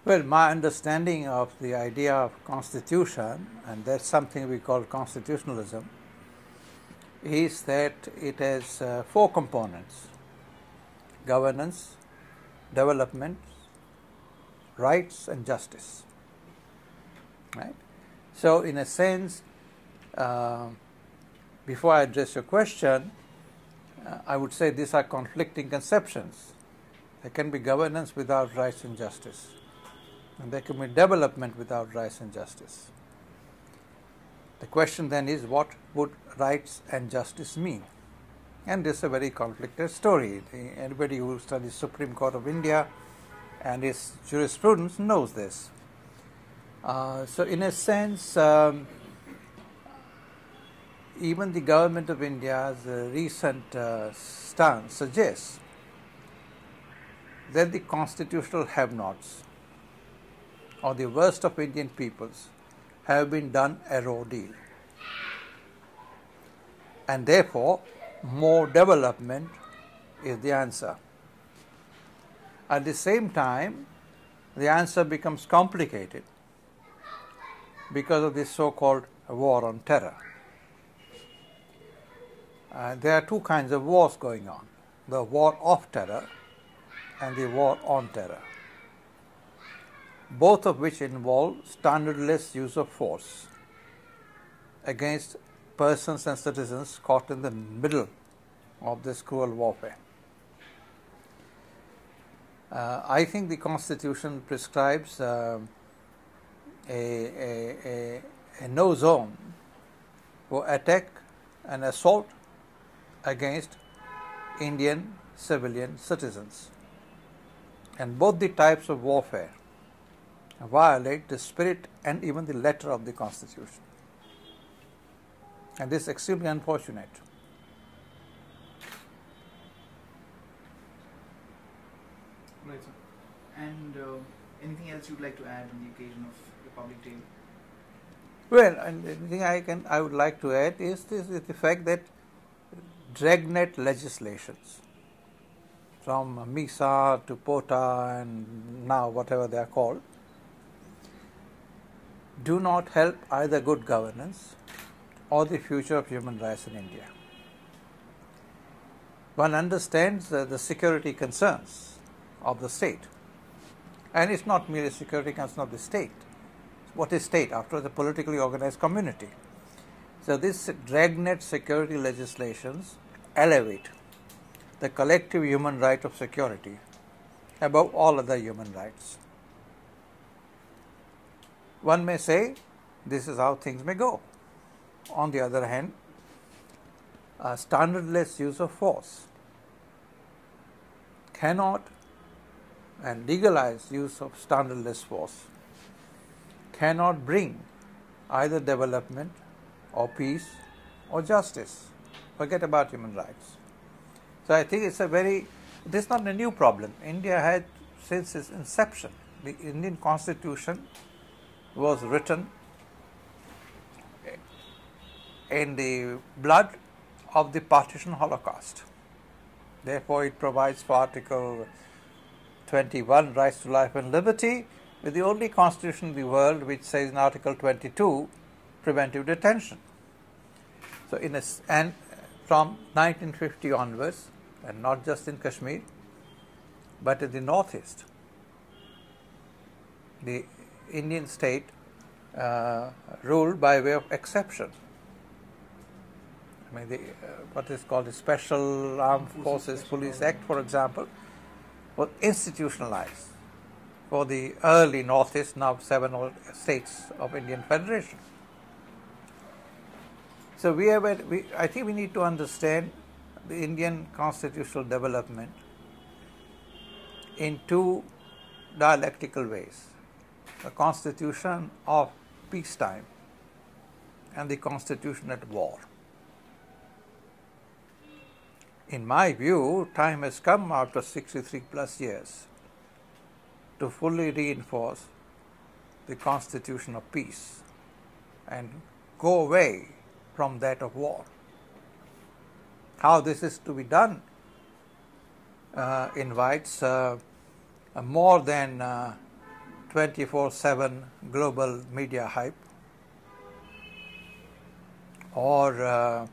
Well, my understanding of the idea of constitution, and that's something we call constitutionalism, is that it has four components: governance, development, rights, and justice. Right? So, in a sense, before I address your question, I would say these are conflicting conceptions. There can be governance without rights and justice, and there can be development without rights and justice. The question then is, what would rights and justice mean? And this is a very conflicted story. Anybody who studies Supreme Court of India and its jurisprudence knows this. So in a sense, even the government of India's recent stance suggests that the constitutional have-nots, or the worst of Indian peoples, have been done a raw deal. And therefore, more development is the answer. At the same time, the answer becomes complicated because of this so-called war on terror. There are two kinds of wars going on: the war of terror and the war on terror, both of which involve standardless use of force against persons and citizens caught in the middle of this cruel warfare. I think the Constitution prescribes a no zone for attack and assault against Indian civilian citizens, and both the types of warfare violate the spirit and even the letter of the Constitution, and this is extremely unfortunate. Right, sir. And anything else you'd like to add on the occasion of Republic Day? Well, and the thing I would like to add is the fact that dragnet legislations, from MISA to POTA and now whatever they are called, do not help either good governance or the future of human rights in India. One understands the security concerns of the state, and it's not merely security concern of the state. What is state? After all, the politically organized community. So these dragnet security legislations elevate the collective human right of security above all other human rights. One may say this is how things may go. On the other hand, standardless use of force cannot, and legalized use of standardless force cannot bring either development or peace or justice. Forget about human rights. So I think this is not a new problem. India had, since its inception, the Indian Constitution was written in the blood of the partition Holocaust. Therefore, it provides for Article 21, rights to life and liberty, with the only constitution in the world which says in Article 22, preventive detention. So, and from 1950 onwards, and not just in Kashmir, but in the northeast, the Indian state ruled by way of exception. I mean, what is called the Special Armed Forces Police Act, for example, was institutionalized for the early northeast, now 7 states of Indian Federation. So I think we need to understand the Indian constitutional development in two dialectical ways: the constitution of peacetime and the constitution at war. In my view, time has come after 63 plus years to fully reinforce the constitution of peace and go away from that of war. How this is to be done invites more than 24/7 global media hype or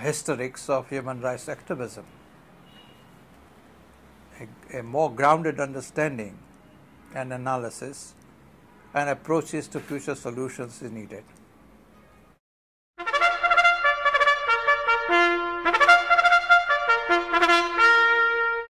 hysterics of human rights activism. A more grounded understanding and analysis and approaches to future solutions is needed.